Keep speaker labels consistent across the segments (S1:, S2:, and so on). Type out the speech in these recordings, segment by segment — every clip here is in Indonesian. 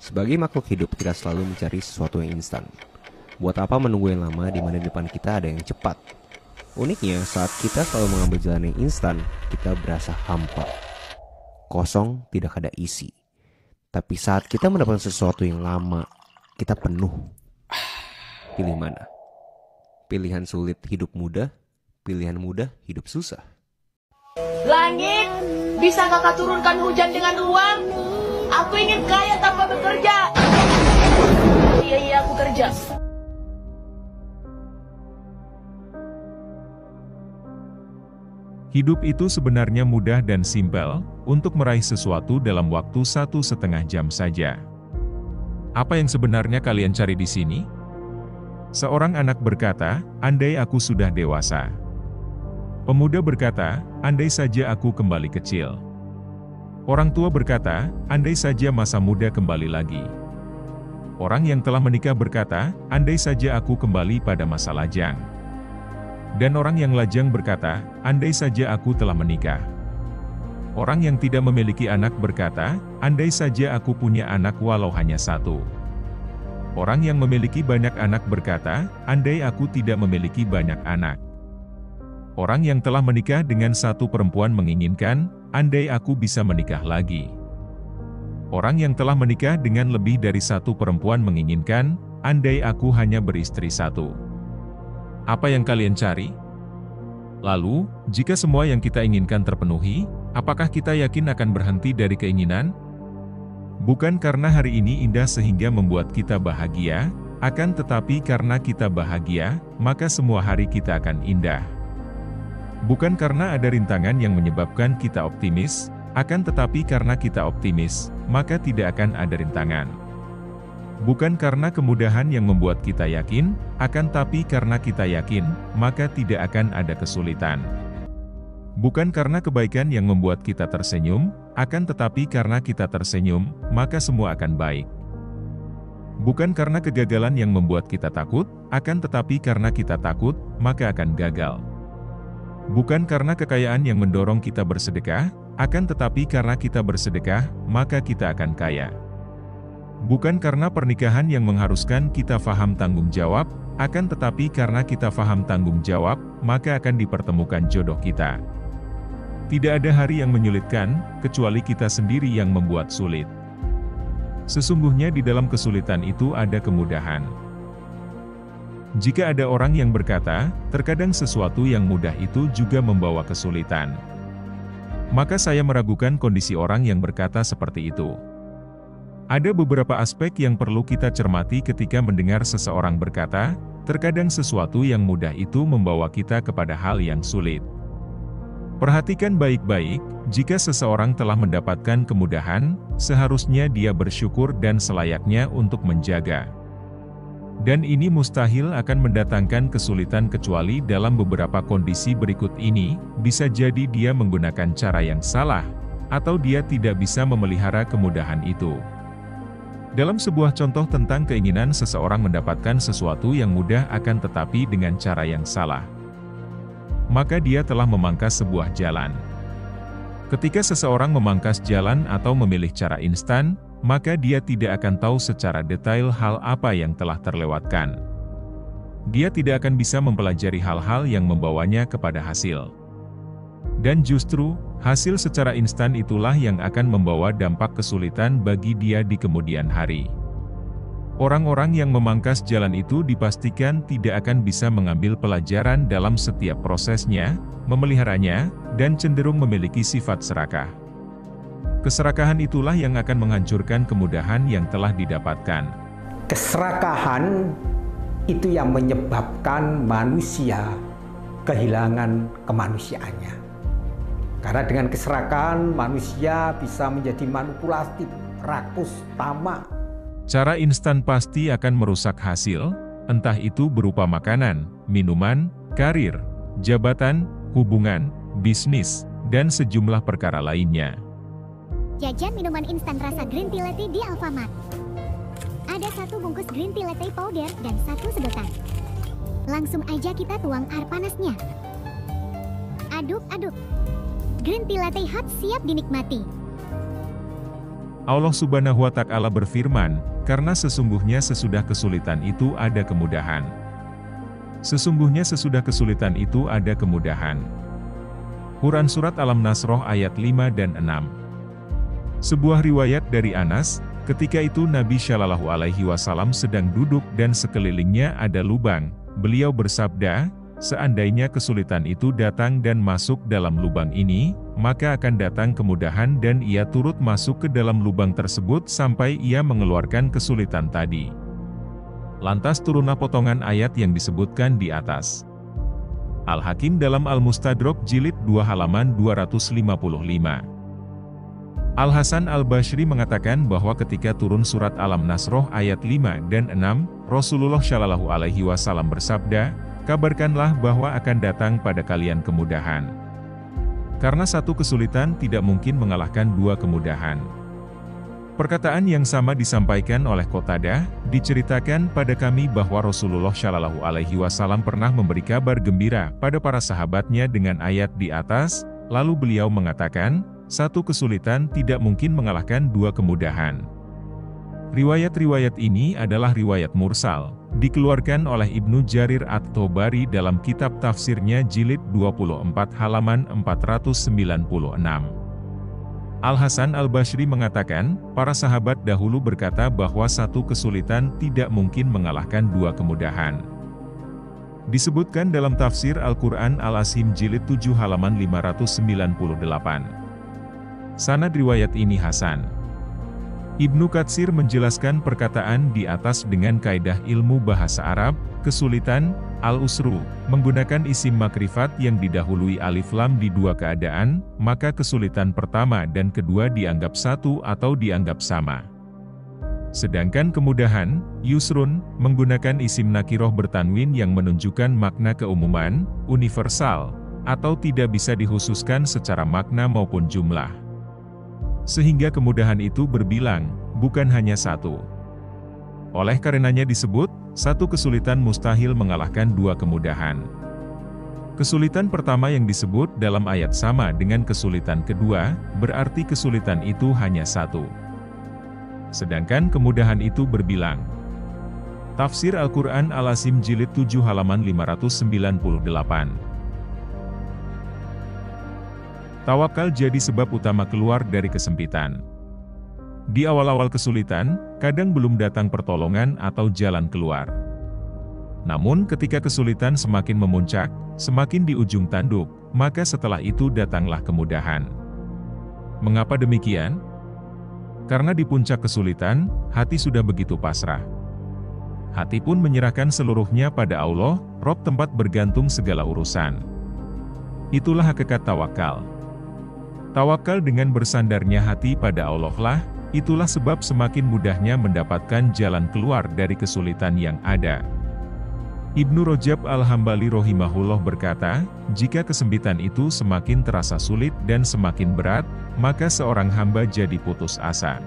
S1: Sebagai makhluk hidup, kita selalu mencari sesuatu yang instan. Buat apa menunggu yang lama di mana di depan kita ada yang cepat? Uniknya, saat kita selalu mengambil jalan yang instan, kita berasa hampa. Kosong, tidak ada isi. Tapi saat kita mendapatkan sesuatu yang lama, kita penuh. Pilih mana? Pilihan sulit hidup mudah, pilihan mudah hidup susah.
S2: Langit, bisa kakak turunkan hujan dengan uang? Aku ingin kaya tanpa bekerja. Iya, aku kerja.
S3: Hidup itu sebenarnya mudah dan simpel, untuk meraih sesuatu dalam waktu 1,5 jam saja. Apa yang sebenarnya kalian cari di sini? Seorang anak berkata, andai aku sudah dewasa. Pemuda berkata, andai saja aku kembali kecil. Orang tua berkata, andai saja masa muda kembali lagi. Orang yang telah menikah berkata, andai saja aku kembali pada masa lajang. Dan orang yang lajang berkata, andai saja aku telah menikah. Orang yang tidak memiliki anak berkata, andai saja aku punya anak walau hanya satu. Orang yang memiliki banyak anak berkata, andai aku tidak memiliki banyak anak. Orang yang telah menikah dengan satu perempuan menginginkan, andai aku bisa menikah lagi. Orang yang telah menikah dengan lebih dari satu perempuan menginginkan, andai aku hanya beristri satu. Apa yang kalian cari? Lalu, jika semua yang kita inginkan terpenuhi, apakah kita yakin akan berhenti dari keinginan? Bukan karena hari ini indah sehingga membuat kita bahagia, akan tetapi karena kita bahagia, maka semua hari kita akan indah. Bukan karena ada rintangan yang menyebabkan kita optimis, akan tetapi karena kita optimis, maka tidak akan ada rintangan. Bukan karena kemudahan yang membuat kita yakin, akan tapi karena kita yakin, maka tidak akan ada kesulitan. Bukan karena kebaikan yang membuat kita tersenyum, akan tetapi karena kita tersenyum, maka semua akan baik. Bukan karena kegagalan yang membuat kita takut, akan tetapi karena kita takut, maka akan gagal. Bukan karena kekayaan yang mendorong kita bersedekah, akan tetapi karena kita bersedekah, maka kita akan kaya. Bukan karena pernikahan yang mengharuskan kita faham tanggung jawab, akan tetapi karena kita faham tanggung jawab, maka akan dipertemukan jodoh kita. Tidak ada hari yang menyulitkan, kecuali kita sendiri yang membuat sulit. Sesungguhnya di dalam kesulitan itu ada kemudahan. Jika ada orang yang berkata, terkadang sesuatu yang mudah itu juga membawa kesulitan. Maka saya meragukan kondisi orang yang berkata seperti itu. Ada beberapa aspek yang perlu kita cermati ketika mendengar seseorang berkata, terkadang sesuatu yang mudah itu membawa kita kepada hal yang sulit. Perhatikan baik-baik, jika seseorang telah mendapatkan kemudahan, seharusnya dia bersyukur dan selayaknya untuk menjaga. Dan ini mustahil akan mendatangkan kesulitan kecuali dalam beberapa kondisi berikut ini, bisa jadi dia menggunakan cara yang salah, atau dia tidak bisa memelihara kemudahan itu. Dalam sebuah contoh tentang keinginan seseorang mendapatkan sesuatu yang mudah akan tetapi dengan cara yang salah, maka dia telah memangkas sebuah jalan. Ketika seseorang memangkas jalan atau memilih cara instan, maka dia tidak akan tahu secara detail hal apa yang telah terlewatkan. Dia tidak akan bisa mempelajari hal-hal yang membawanya kepada hasil. Dan justru, hasil secara instan itulah yang akan membawa dampak kesulitan bagi dia di kemudian hari. Orang-orang yang memangkas jalan itu dipastikan tidak akan bisa mengambil pelajaran dalam setiap prosesnya, memeliharanya, dan cenderung memiliki sifat serakah. Keserakahan itulah yang akan menghancurkan kemudahan yang telah didapatkan.
S4: Keserakahan itu yang menyebabkan manusia kehilangan kemanusiaannya. Karena dengan keserakahan, manusia bisa menjadi manipulatif, rakus, tamak.
S3: Cara instan pasti akan merusak hasil, entah itu berupa makanan, minuman, karir, jabatan, hubungan, bisnis, dan sejumlah perkara lainnya.
S5: Jajan minuman instan rasa green tea latte di Alfamart. Ada 1 bungkus green tea latte powder dan 1 sedotan. Langsung aja kita tuang air panasnya. Aduk-aduk. Green tea latte hot siap dinikmati.
S3: Allah Subhanahu wa Ta'ala berfirman, "Karena sesungguhnya sesudah kesulitan itu ada kemudahan." Sesungguhnya sesudah kesulitan itu ada kemudahan. Quran Surat Al-Nasr ayat 5 dan 6. Sebuah riwayat dari Anas, ketika itu Nabi Shallallahu Alaihi Wasallam sedang duduk dan sekelilingnya ada lubang, beliau bersabda, "Seandainya kesulitan itu datang dan masuk dalam lubang ini, maka akan datang kemudahan dan ia turut masuk ke dalam lubang tersebut sampai ia mengeluarkan kesulitan tadi." Lantas turunlah potongan ayat yang disebutkan di atas. Al-Hakim dalam Al-Mustadrak jilid 2 halaman 255. Al-Hasan Al-Basri mengatakan bahwa ketika turun surat Al-Nasr ayat 5 dan 6, Rasulullah Shallallahu Alaihi Wasallam bersabda, "Kabarkanlah bahwa akan datang pada kalian kemudahan. Karena satu kesulitan tidak mungkin mengalahkan dua kemudahan." Perkataan yang sama disampaikan oleh Qatadah, diceritakan pada kami bahwa Rasulullah Shallallahu Alaihi Wasallam pernah memberi kabar gembira pada para sahabatnya dengan ayat di atas, lalu beliau mengatakan, satu kesulitan tidak mungkin mengalahkan dua kemudahan. Riwayat-riwayat ini adalah riwayat mursal, dikeluarkan oleh Ibnu Jarir At-Tabari dalam kitab tafsirnya jilid 24 halaman 496. Al-Hasan Al-Basri mengatakan, para sahabat dahulu berkata bahwa satu kesulitan tidak mungkin mengalahkan dua kemudahan. Disebutkan dalam tafsir Al-Quran Al-Azim jilid 7 halaman 598. Sanad riwayat ini Hasan. Ibnu Katsir menjelaskan perkataan di atas dengan kaidah ilmu bahasa Arab, kesulitan, al-usru, menggunakan isim makrifat yang didahului alif lam di dua keadaan, maka kesulitan pertama dan kedua dianggap satu atau dianggap sama. Sedangkan kemudahan, yusrun, menggunakan isim nakiroh bertanwin yang menunjukkan makna keumuman, universal, atau tidak bisa dikhususkan secara makna maupun jumlah. Sehingga kemudahan itu berbilang, bukan hanya satu. Oleh karenanya disebut, satu kesulitan mustahil mengalahkan dua kemudahan. Kesulitan pertama yang disebut dalam ayat sama dengan kesulitan kedua, berarti kesulitan itu hanya satu. Sedangkan kemudahan itu berbilang. Tafsir Al-Quran Al-Azim jilid 7 halaman 598. Tawakal jadi sebab utama keluar dari kesempitan. Di awal-awal kesulitan, kadang belum datang pertolongan atau jalan keluar. Namun ketika kesulitan semakin memuncak, semakin di ujung tanduk, maka setelah itu datanglah kemudahan. Mengapa demikian? Karena di puncak kesulitan, hati sudah begitu pasrah. Hati pun menyerahkan seluruhnya pada Allah, Rob tempat bergantung segala urusan. Itulah hakikat tawakal. Tawakal dengan bersandarnya hati pada Allah lah, itulah sebab semakin mudahnya mendapatkan jalan keluar dari kesulitan yang ada. Ibnu Rajab Al-Hambali rahimahullah berkata, jika kesempitan itu semakin terasa sulit dan semakin berat, maka seorang hamba jadi putus asa.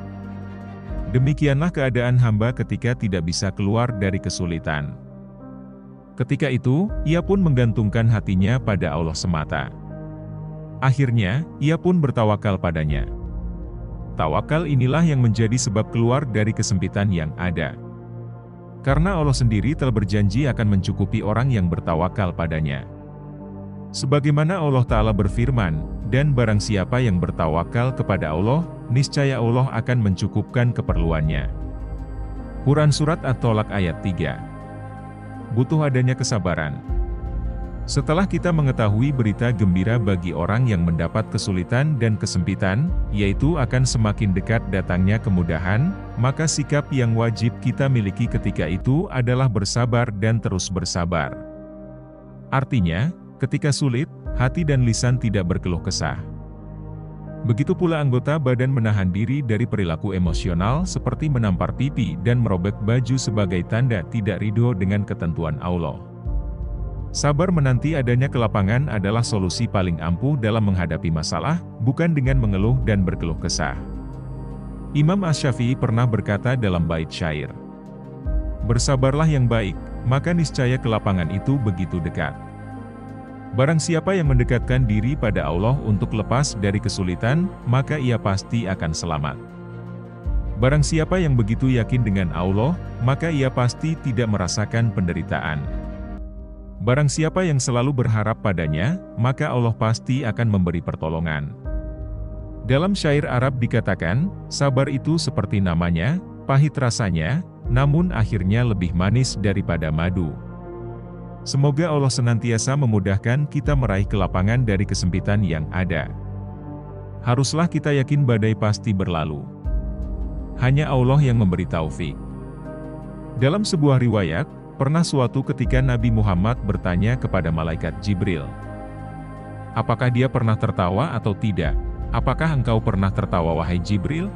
S3: Demikianlah keadaan hamba ketika tidak bisa keluar dari kesulitan. Ketika itu, ia pun menggantungkan hatinya pada Allah semata. Akhirnya, ia pun bertawakal padanya. Tawakal inilah yang menjadi sebab keluar dari kesempitan yang ada. Karena Allah sendiri telah berjanji akan mencukupi orang yang bertawakal padanya. Sebagaimana Allah Ta'ala berfirman, dan barang siapa yang bertawakal kepada Allah, niscaya Allah akan mencukupkan keperluannya. Quran Surat At-Tolak ayat 3. Butuh adanya kesabaran. Setelah kita mengetahui berita gembira bagi orang yang mendapat kesulitan dan kesempitan, yaitu akan semakin dekat datangnya kemudahan, maka sikap yang wajib kita miliki ketika itu adalah bersabar dan terus bersabar. Artinya, ketika sulit, hati dan lisan tidak berkeluh kesah. Begitu pula anggota badan menahan diri dari perilaku emosional seperti menampar pipi dan merobek baju sebagai tanda tidak ridho dengan ketentuan Allah. Sabar menanti adanya kelapangan adalah solusi paling ampuh dalam menghadapi masalah, bukan dengan mengeluh dan berkeluh kesah. Imam Asy-Syafi'i pernah berkata dalam bait syair, "Bersabarlah yang baik, maka niscaya kelapangan itu begitu dekat." Barang siapa yang mendekatkan diri pada Allah untuk lepas dari kesulitan, maka ia pasti akan selamat. Barang siapa yang begitu yakin dengan Allah, maka ia pasti tidak merasakan penderitaan. Barang siapa yang selalu berharap padanya, maka Allah pasti akan memberi pertolongan. Dalam syair Arab dikatakan, sabar itu seperti namanya, pahit rasanya, namun akhirnya lebih manis daripada madu. Semoga Allah senantiasa memudahkan kita meraih kelapangan dari kesempitan yang ada. Haruslah kita yakin badai pasti berlalu. Hanya Allah yang memberi taufik. Dalam sebuah riwayat, pernah suatu ketika Nabi Muhammad bertanya kepada malaikat Jibril, apakah dia pernah tertawa atau tidak? Apakah engkau pernah tertawa wahai Jibril?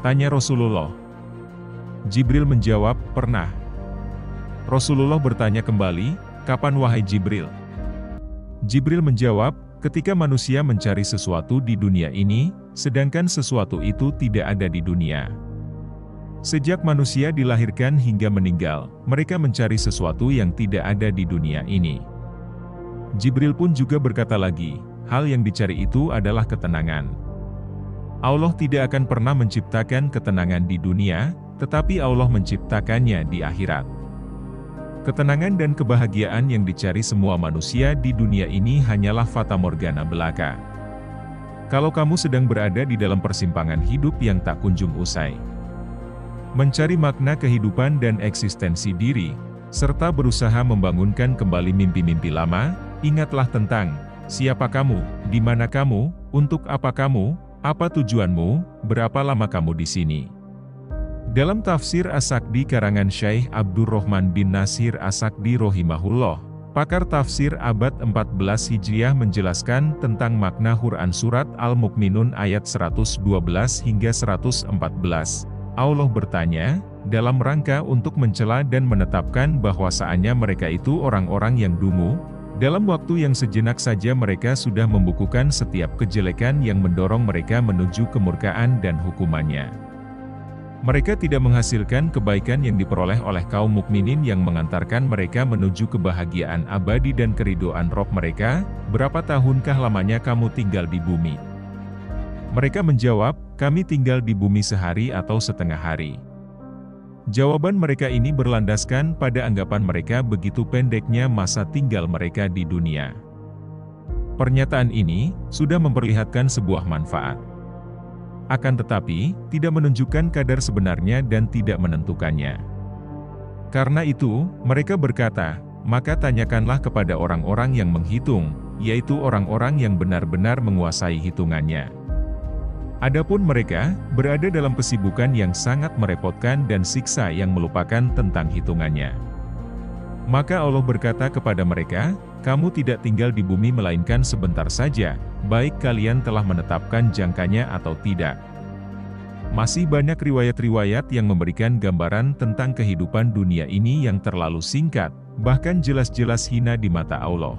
S3: Tanya Rasulullah. Jibril menjawab, pernah. Rasulullah bertanya kembali, kapan wahai Jibril? Jibril menjawab, ketika manusia mencari sesuatu di dunia ini, sedangkan sesuatu itu tidak ada di dunia. Sejak manusia dilahirkan hingga meninggal, mereka mencari sesuatu yang tidak ada di dunia ini. Jibril pun juga berkata lagi, hal yang dicari itu adalah ketenangan. Allah tidak akan pernah menciptakan ketenangan di dunia, tetapi Allah menciptakannya di akhirat. Ketenangan dan kebahagiaan yang dicari semua manusia di dunia ini hanyalah fata morgana belaka. Kalau kamu sedang berada di dalam persimpangan hidup yang tak kunjung usai, mencari makna kehidupan dan eksistensi diri, serta berusaha membangunkan kembali mimpi-mimpi lama, ingatlah tentang siapa kamu, di mana kamu, untuk apa kamu, apa tujuanmu, berapa lama kamu di sini. Dalam tafsir As-Sakdi karangan Syekh Abdurrahman bin Nasir As-Sakdi rahimahullah, pakar tafsir abad 14 Hijriah menjelaskan tentang makna Quran Surat Al-Mukminun ayat 112 hingga 114. Allah bertanya, dalam rangka untuk mencela dan menetapkan bahwasannya mereka itu orang-orang yang dungu, dalam waktu yang sejenak saja mereka sudah membukukan setiap kejelekan yang mendorong mereka menuju kemurkaan dan hukumannya. Mereka tidak menghasilkan kebaikan yang diperoleh oleh kaum mukminin yang mengantarkan mereka menuju kebahagiaan abadi dan keridhaan Rob mereka. Berapa tahunkah lamanya kamu tinggal di bumi? Mereka menjawab, kami tinggal di bumi sehari atau setengah hari. Jawaban mereka ini berlandaskan pada anggapan mereka begitu pendeknya masa tinggal mereka di dunia. Pernyataan ini sudah memperlihatkan sebuah manfaat. Akan tetapi, tidak menunjukkan kadar sebenarnya dan tidak menentukannya. Karena itu, mereka berkata, maka tanyakanlah kepada orang-orang yang menghitung, yaitu orang-orang yang benar-benar menguasai hitungannya. Adapun mereka, berada dalam kesibukan yang sangat merepotkan dan siksa yang melupakan tentang hitungannya. Maka Allah berkata kepada mereka, kamu tidak tinggal di bumi melainkan sebentar saja, baik kalian telah menetapkan jangkanya atau tidak. Masih banyak riwayat-riwayat yang memberikan gambaran tentang kehidupan dunia ini yang terlalu singkat, bahkan jelas-jelas hina di mata Allah.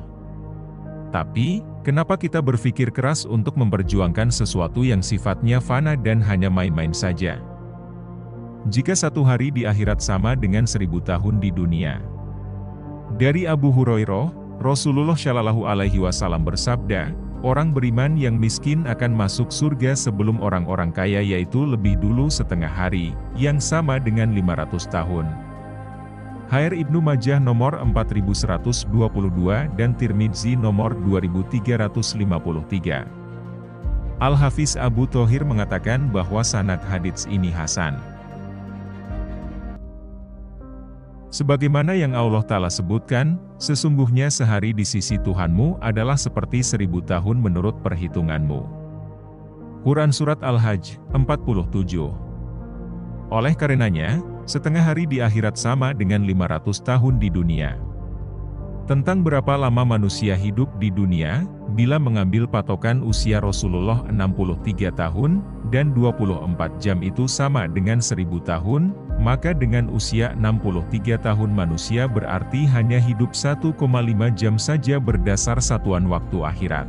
S3: Tapi, kenapa kita berpikir keras untuk memperjuangkan sesuatu yang sifatnya fana dan hanya main-main saja? Jika satu hari di akhirat sama dengan 1000 tahun di dunia. Dari Abu Hurairah, Rasulullah Shallallahu Alaihi Wasallam bersabda, orang beriman yang miskin akan masuk surga sebelum orang-orang kaya yaitu lebih dulu setengah hari, yang sama dengan 500 tahun. Hair Ibnu Majah nomor 4122 dan Tirmidzi nomor 2353. Al-Hafiz Abu Thohir mengatakan bahwa sanad hadits ini hasan. Sebagaimana yang Allah Ta'ala sebutkan, sesungguhnya sehari di sisi Tuhanmu adalah seperti 1000 tahun menurut perhitunganmu. Quran Surat Al-Hajj, 47. Oleh karenanya, setengah hari di akhirat sama dengan 500 tahun di dunia. Tentang berapa lama manusia hidup di dunia, bila mengambil patokan usia Rasulullah 63 tahun, dan 24 jam itu sama dengan 1000 tahun, maka dengan usia 63 tahun manusia berarti hanya hidup 1,5 jam saja berdasar satuan waktu akhirat.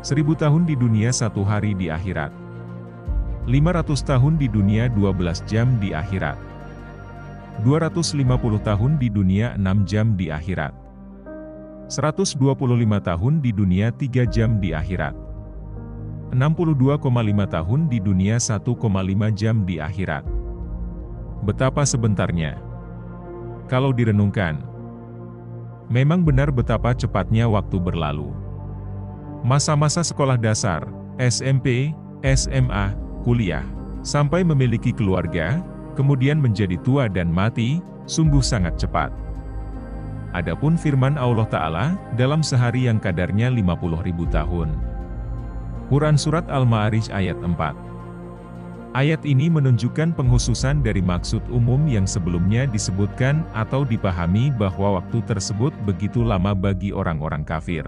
S3: 1000 tahun di dunia 1 hari di akhirat. 500 tahun di dunia 12 jam di akhirat. 250 tahun di dunia 6 jam di akhirat. 125 tahun di dunia 3 jam di akhirat. 62,5 tahun di dunia, 1,5 jam di akhirat. Betapa sebentarnya. Kalau direnungkan, memang benar betapa cepatnya waktu berlalu. Masa-masa sekolah dasar, SMP, SMA, kuliah, sampai memiliki keluarga, kemudian menjadi tua dan mati, sungguh sangat cepat. Adapun firman Allah Ta'ala, dalam sehari yang kadarnya 50.000 tahun. Quran Surat Al-Ma'arij ayat 4. Ayat ini menunjukkan penghususan dari maksud umum yang sebelumnya disebutkan atau dipahami bahwa waktu tersebut begitu lama bagi orang-orang kafir.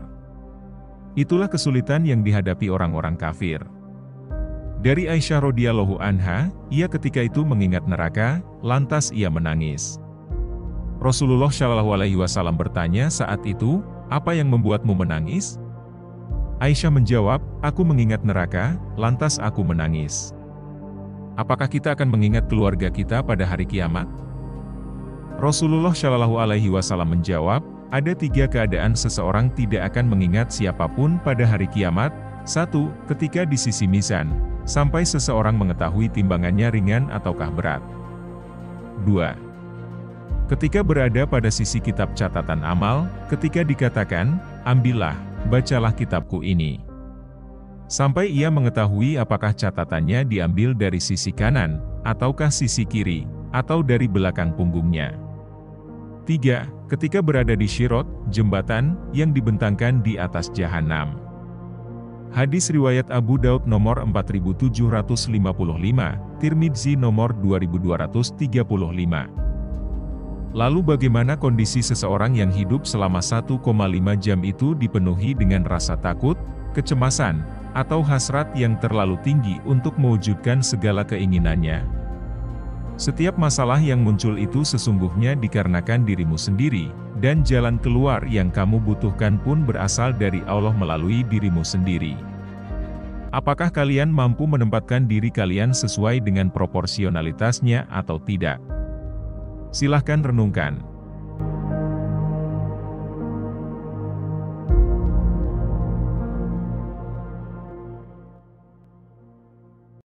S3: Itulah kesulitan yang dihadapi orang-orang kafir. Dari Aisyah radhiyallahu anha, ia ketika itu mengingat neraka, lantas ia menangis. Rasulullah Shallallahu Alaihi Wasallam bertanya saat itu, "Apa yang membuatmu menangis?" Aisyah menjawab, "Aku mengingat neraka, lantas aku menangis." Apakah kita akan mengingat keluarga kita pada hari kiamat? Rasulullah Shallallahu Alaihi Wasallam menjawab, ada 3 keadaan seseorang tidak akan mengingat siapapun pada hari kiamat. 1. Ketika di sisi mizan, sampai seseorang mengetahui timbangannya ringan ataukah berat. 2. Ketika berada pada sisi kitab catatan amal, ketika dikatakan, ambillah, bacalah kitabku ini. Sampai ia mengetahui apakah catatannya diambil dari sisi kanan, ataukah sisi kiri, atau dari belakang punggungnya. 3. Ketika berada di Syirot, jembatan, yang dibentangkan di atas jahanam. Hadis riwayat Abu Daud nomor 4755, Tirmidzi nomor 2235. Lalu bagaimana kondisi seseorang yang hidup selama 1,5 jam itu dipenuhi dengan rasa takut, kecemasan, atau hasrat yang terlalu tinggi untuk mewujudkan segala keinginannya? Setiap masalah yang muncul itu sesungguhnya dikarenakan dirimu sendiri, dan jalan keluar yang kamu butuhkan pun berasal dari Allah melalui dirimu sendiri. Apakah kalian mampu menempatkan diri kalian sesuai dengan proporsionalitasnya atau tidak? Silahkan renungkan.